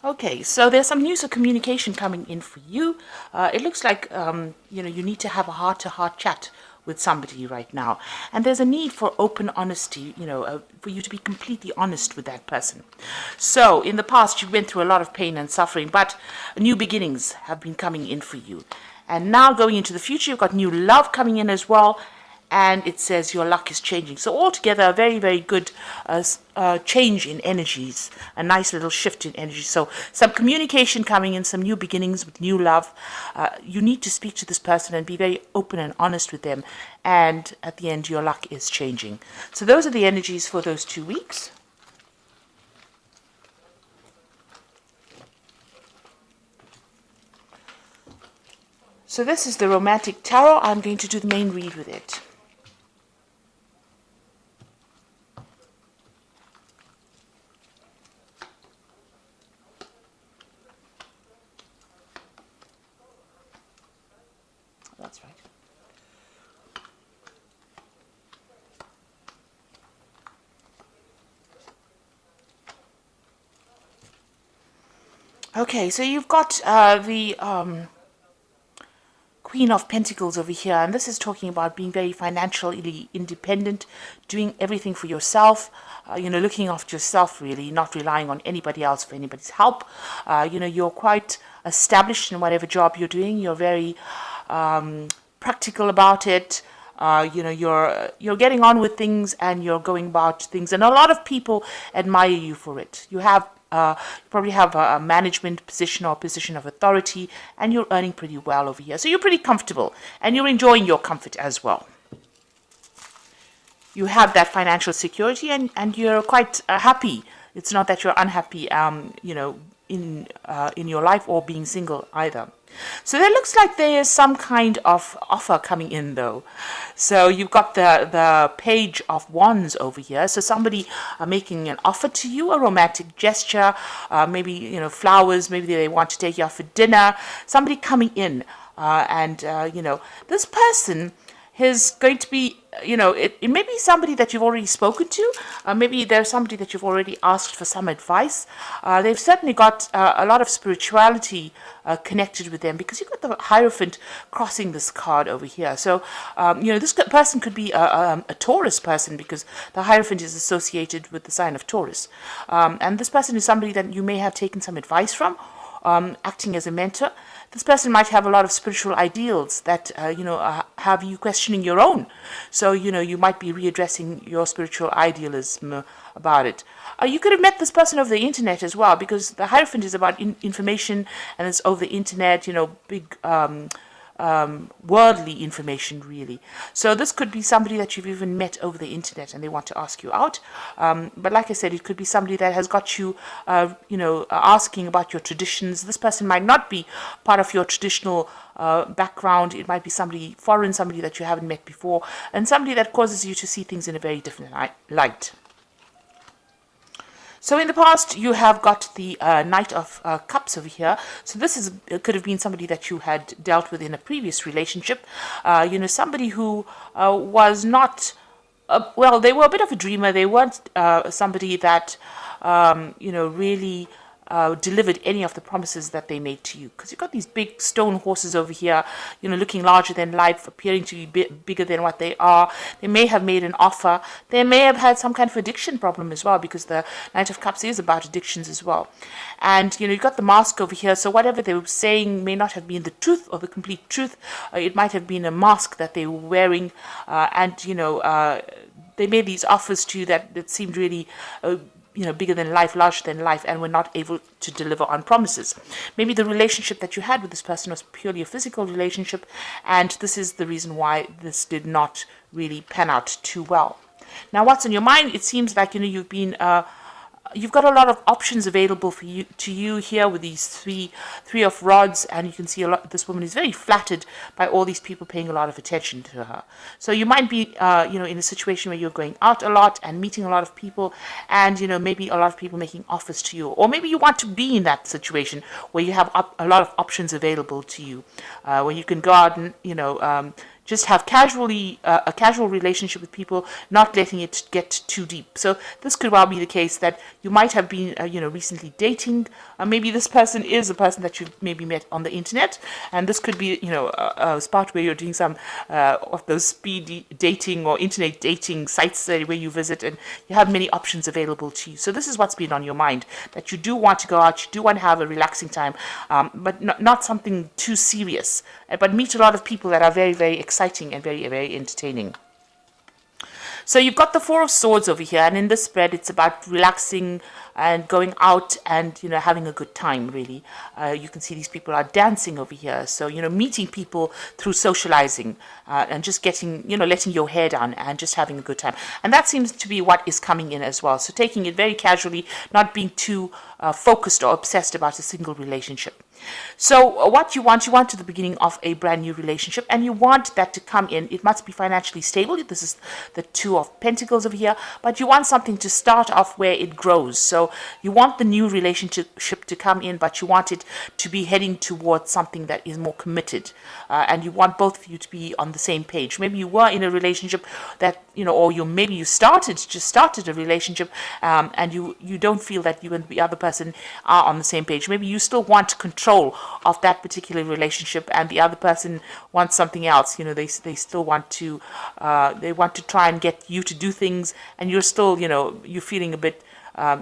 Okay, so there's some news of communication coming in for you. It looks like you need to have a heart-to-heart chat with somebody right now, and there's a need for open honesty. For you to be completely honest with that person. So in the past, you went through a lot of pain and suffering, but new beginnings have been coming in for you, and now going into the future, you've got new love coming in as well, and it says your luck is changing. So altogether, a very, very good change in energies, a nice little shift in energy. So some communication coming in, some new beginnings with new love. You need to speak to this person and be very open and honest with them. And at the end, your luck is changing. So those are the energies for those 2 weeks. So this is the Romantic Tarot. I'm going to do the main read with it. That's right. Okay, so you've got the Queen of Pentacles over here, and this is talking about being very financially independent, doing everything for yourself, looking after yourself, really, not relying on anybody else for anybody's help. You're quite established in whatever job you're doing. You're very practical about it. You're getting on with things, and you're going about things, and a lot of people admire you for it. You probably have a management position or a position of authority, and you're earning pretty well over here. So you're pretty comfortable, and you're enjoying your comfort as well. You have that financial security, and you're quite happy. It's not that you're unhappy, in your life, or being single either. So it looks like there is some kind of offer coming in, though. So you've got the Page of Wands over here. So somebody making an offer to you, a romantic gesture, maybe flowers. Maybe they want to take you out for dinner. Somebody coming in, and this person is going to be, it may be somebody that you've already spoken to. Maybe there's somebody that you've already asked for some advice. They've certainly got a lot of spirituality connected with them, because you've got the Hierophant crossing this card over here. So, this person could be a Taurus person, because the Hierophant is associated with the sign of Taurus. And this person is somebody that you may have taken some advice from, acting as a mentor. This person might have a lot of spiritual ideals that, have you questioning your own. So, you might be readdressing your spiritual idealism about it. You could have met this person over the internet as well, because the Hierophant is about information, and it's over the internet, big worldly information, really. So this could be somebody that you've even met over the internet, and they want to ask you out. But like I said, it could be somebody that has got you, asking about your traditions. This person might not be part of your traditional background. It might be somebody foreign, somebody that you haven't met before, and somebody that causes you to see things in a very different light. So in the past, you have got the Knight of Cups over here. So this could have been somebody that you had dealt with in a previous relationship. Somebody who was not, they were a bit of a dreamer. They weren't somebody that, really delivered any of the promises that they made to you. Because you've got these big stone horses over here, looking larger than life, appearing to be bigger than what they are. They may have made an offer. They may have had some kind of addiction problem as well, because the Knight of Cups is about addictions as well. And, you've got the mask over here, so whatever they were saying may not have been the truth or the complete truth. It might have been a mask that they were wearing, and, they made these offers to you that seemed really bigger than life, larger than life, and were not able to deliver on promises. Maybe the relationship that you had with this person was purely a physical relationship, and this is the reason why this did not really pan out too well. Now, what's on your mind? It seems like, you've been you've got a lot of options available for you here with these three of rods, and you can see this woman is very flattered by all these people paying a lot of attention to her. So you might be in a situation where you're going out a lot and meeting a lot of people, and maybe a lot of people making offers to you, or maybe you want to be in that situation where you have a lot of options available to you, where you can go out and just have a casual relationship with people, not letting it get too deep. So this could well be the case that you might have been, recently dating. Maybe this person is a person that you've maybe met on the internet, and this could be, a spot where you're doing some of those speed dating or internet dating sites where you visit, and you have many options available to you. So this is what's been on your mind, that you do want to go out, you do want to have a relaxing time, but not something too serious, but meet a lot of people that are very, very exciting and very, very entertaining. So you've got the Four of Swords over here, and in this spread, it's about relaxing and going out and, having a good time, really. You can see these people are dancing over here. So, meeting people through socializing and just getting, letting your hair down and just having a good time. And that seems to be what is coming in as well. So taking it very casually, not being too focused or obsessed about a single relationship. So what you want to the beginning of a brand new relationship, and you want that to come in. It must be financially stable. This is the Two of Pentacles over here, but you want something to start off where it grows. So you want the new relationship to come in, but you want it to be heading towards something that is more committed, and you want both of you to be on the same page. Maybe you were in a relationship that, or maybe you just started a relationship, and you don't feel that you and the other person are on the same page. Maybe you still want control of that particular relationship, and the other person wants something else. They still want to try and get you to do things, and you're still, you're feeling a bit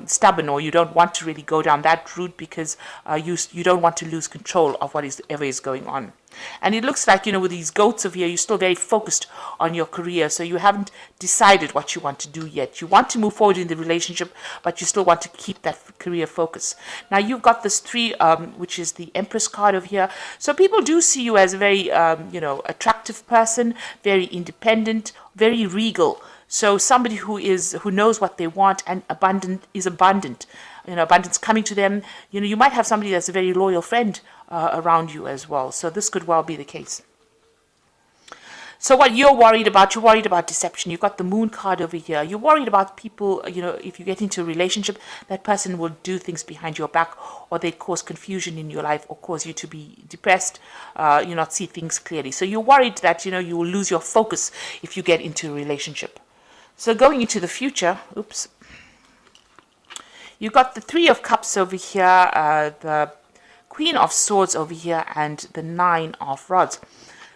stubborn, or you don't want to really go down that route because you don't want to lose control of whatever is going on. And it looks like, with these goats over here, you're still very focused on your career. So you haven't decided what you want to do yet. You want to move forward in the relationship, but you still want to keep that career focus. Now, you've got this 3, which is the Empress card over here. So people do see you as a very, attractive person, very independent, very regal. So somebody who knows what they want and is abundant. Abundance coming to them. You might have somebody that's a very loyal friend around you as well. So this could well be the case. So what you're worried about deception. You've got the Moon card over here. You're worried about people, if you get into a relationship, that person will do things behind your back, or they cause confusion in your life, or cause you to be depressed, not see things clearly. So you're worried that, you will lose your focus if you get into a relationship. So going into the future, you've got the 3 of Cups over here, the Queen of Swords over here, and the 9 of Rods.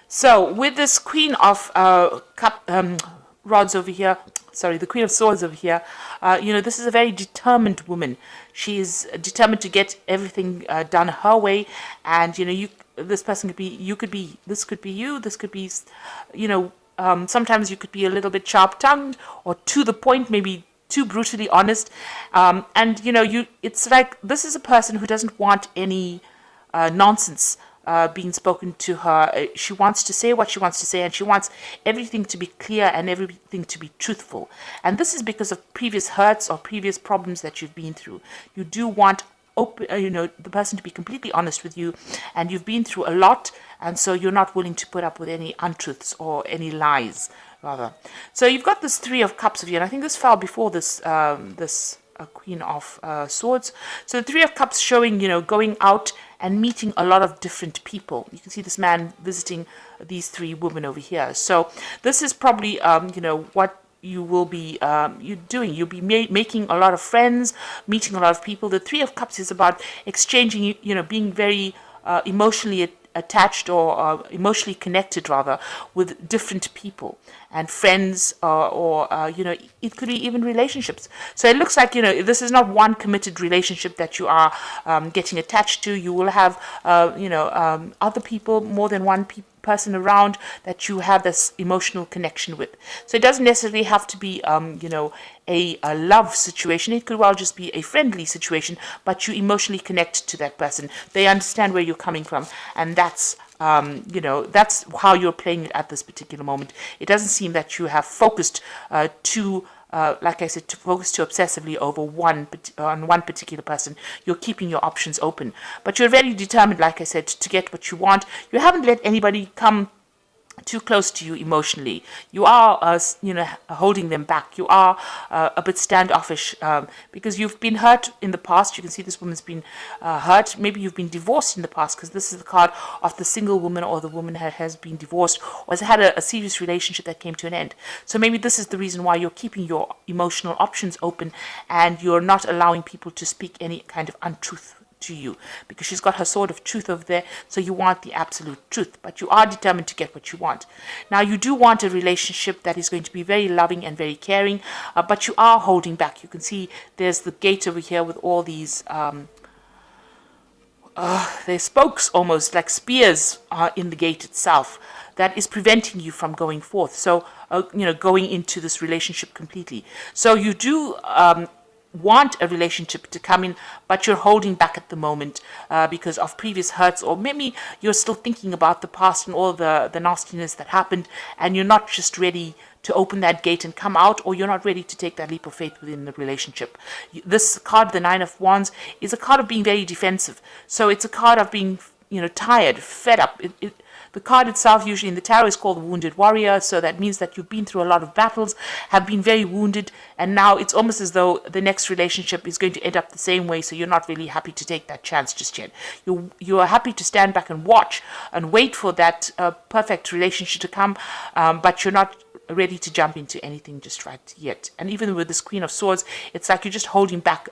So with this Queen of Rods over here, the Queen of Swords over here, this is a very determined woman. She is determined to get everything done her way, and this person could be you, this could be sometimes you could be a little bit sharp-tongued or to the point, maybe too brutally honest, and it's like this is a person who doesn't want any nonsense being spoken to her. She wants to say what she wants to say, and she wants everything to be clear and everything to be truthful. And this is because of previous hurts or previous problems that you've been through. You do want the person to be completely honest with you, and you've been through a lot, and so you're not willing to put up with any untruths or any lies, rather. So you've got this 3 of Cups here, and I think this fell before this Queen of Swords. So the 3 of Cups showing, going out and meeting a lot of different people. You can see this man visiting these 3 women over here. So this is probably, what you will be doing. You'll be making a lot of friends, meeting a lot of people. The 3 of Cups is about exchanging, being very emotionally attached or emotionally connected, rather, with different people and friends, or it could be even relationships. So it looks like, this is not one committed relationship that you are getting attached to. You will have, other people, more than one person around that you have this emotional connection with. So it doesn't necessarily have to be, a love situation. It could well just be a friendly situation, but you emotionally connect to that person. They understand where you're coming from, and that's that's how you're playing it at this particular moment. It doesn't seem that you have focused like I said, to focus too obsessively over one particular person. You're keeping your options open, but you're very determined, like I said, to get what you want. You haven't let anybody come too close to you emotionally. You are, holding them back. You are a bit standoffish because you've been hurt in the past. You can see this woman's been hurt. Maybe you've been divorced in the past, because this is the card of the single woman, or the woman has been divorced or has had a serious relationship that came to an end. So maybe this is the reason why you're keeping your emotional options open, and you're not allowing people to speak any kind of untruth to you, because she's got her sword of truth over there. So you want the absolute truth, but you are determined to get what you want. Now, you do want a relationship that is going to be very loving and very caring, but you are holding back. You can see there's the gate over here with all these they're spokes, almost like spears, in the gate itself, that is preventing you from going forth. So going into this relationship completely. So you do want a relationship to come in, but you're holding back at the moment because of previous hurts, or maybe you're still thinking about the past and all the nastiness that happened, and you're not just ready to open that gate and come out, or you're not ready to take that leap of faith within the relationship. This card, the Nine of Wands, is a card of being very defensive. So it's a card of being, tired, fed up. The card itself, usually in the tarot, is called the Wounded Warrior. So that means that you've been through a lot of battles, have been very wounded, and now it's almost as though the next relationship is going to end up the same way. So you're not really happy to take that chance just yet. You are happy to stand back and watch and wait for that perfect relationship to come, but you're not ready to jump into anything just right yet. And even with this Queen of Swords, it's like you're just holding back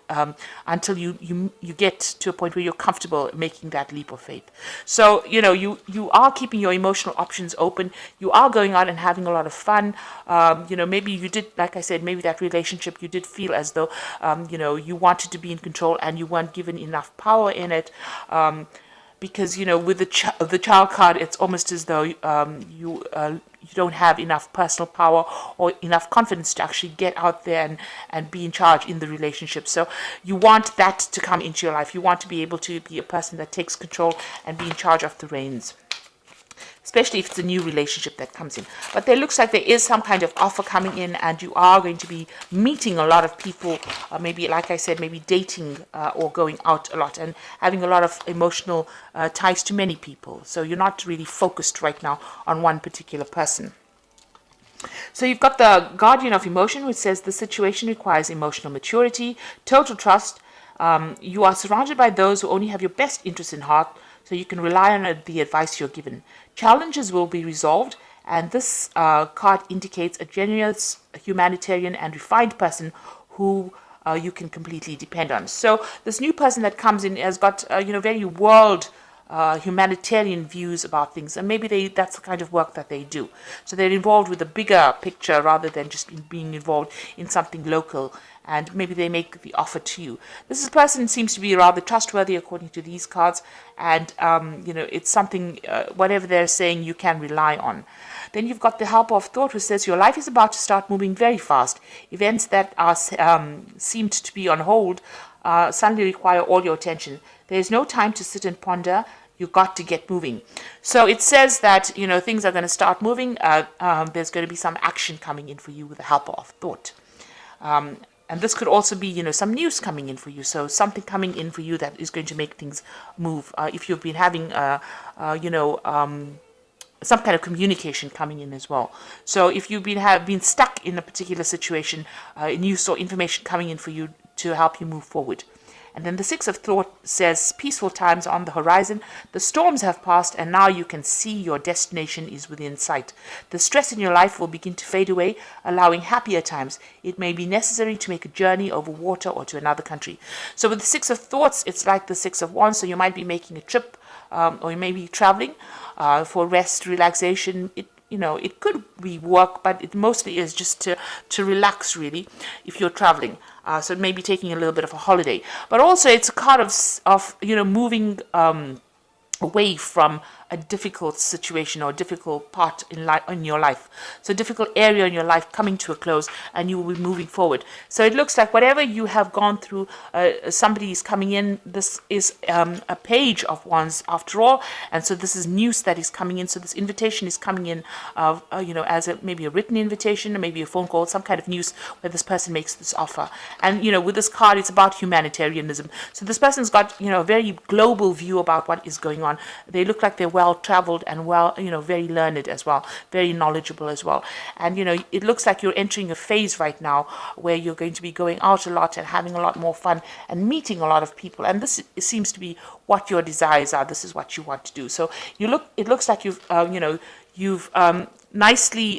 until you get to a point where you're comfortable making that leap of faith. So you are keeping your emotional options open. You are going out and having a lot of fun. Maybe you did, like I said, maybe that relationship, you did feel as though you wanted to be in control and you weren't given enough power in it. Because with the child card, it's almost as though you don't have enough personal power or enough confidence to actually get out there and be in charge in the relationship. So you want that to come into your life. You want to be able to be a person that takes control and be in charge of the reins, especially if it's a new relationship that comes in. But there looks like there is some kind of offer coming in, and you are going to be meeting a lot of people, maybe, like I said, maybe dating or going out a lot and having a lot of emotional ties to many people. So you're not really focused right now on one particular person. So you've got the Guardian of Emotion, which says the situation requires emotional maturity, total trust. You are surrounded by those who only have your best interest in heart, so you can rely on the advice you're given. Challenges will be resolved, and this card indicates a generous, humanitarian, and refined person who you can completely depend on. So this new person that comes in has got very world humanitarian views about things, and maybe that's the kind of work that they do. So they're involved with a bigger picture rather than just being involved in something local, and maybe they make the offer to you. This person seems to be rather trustworthy according to these cards, and it's something, whatever they're saying, you can rely on. Then you've got the Helper of Thought, who says your life is about to start moving very fast. Events that are seemed to be on hold suddenly require all your attention. There is no time to sit and ponder. You've got to get moving. So it says that things are going to start moving. There's going to be some action coming in for you with the Helper of Thought. And this could also be, some news coming in for you. So something coming in for you that is going to make things move. If you've been having, some kind of communication coming in as well. So if you've been stuck in a particular situation, news or information coming in for you to help you move forward. And then the Six of Thought says peaceful times on the horizon. The storms have passed, and now you can see your destination is within sight. The stress in your life will begin to fade away, allowing happier times. It may be necessary to make a journey over water or to another country. So with the Six of Thoughts, it's like the Six of Wands. So you might be making a trip, or you may be traveling for rest, relaxation. It could be work, but it mostly is just to relax, really, if you're traveling. So maybe taking a little bit of a holiday. But also it's a card of moving away from a difficult situation or difficult part in your life. So a difficult area in your life coming to a close, and you will be moving forward. So it looks like whatever you have gone through, somebody is coming in. This is a Page of Wands after all, and so this is news that is coming in. So this invitation is coming in, as maybe a written invitation, or maybe a phone call, some kind of news where this person makes this offer. And with this card, it's about humanitarianism. So this person's got a very global view about what is going on. They look like they're well traveled and well, very learned as well, very knowledgeable as well. And it looks like you're entering a phase right now where you're going to be going out a lot and having a lot more fun and meeting a lot of people. And this seems to be what your desires are. This is what you want to do. So it looks like you've nicely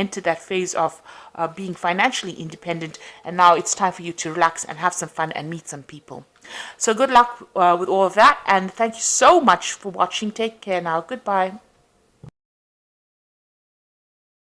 entered that phase of being financially independent, and now it's time for you to relax and have some fun and meet some people. So good luck with all of that, and thank you so much for watching. Take care now. Goodbye.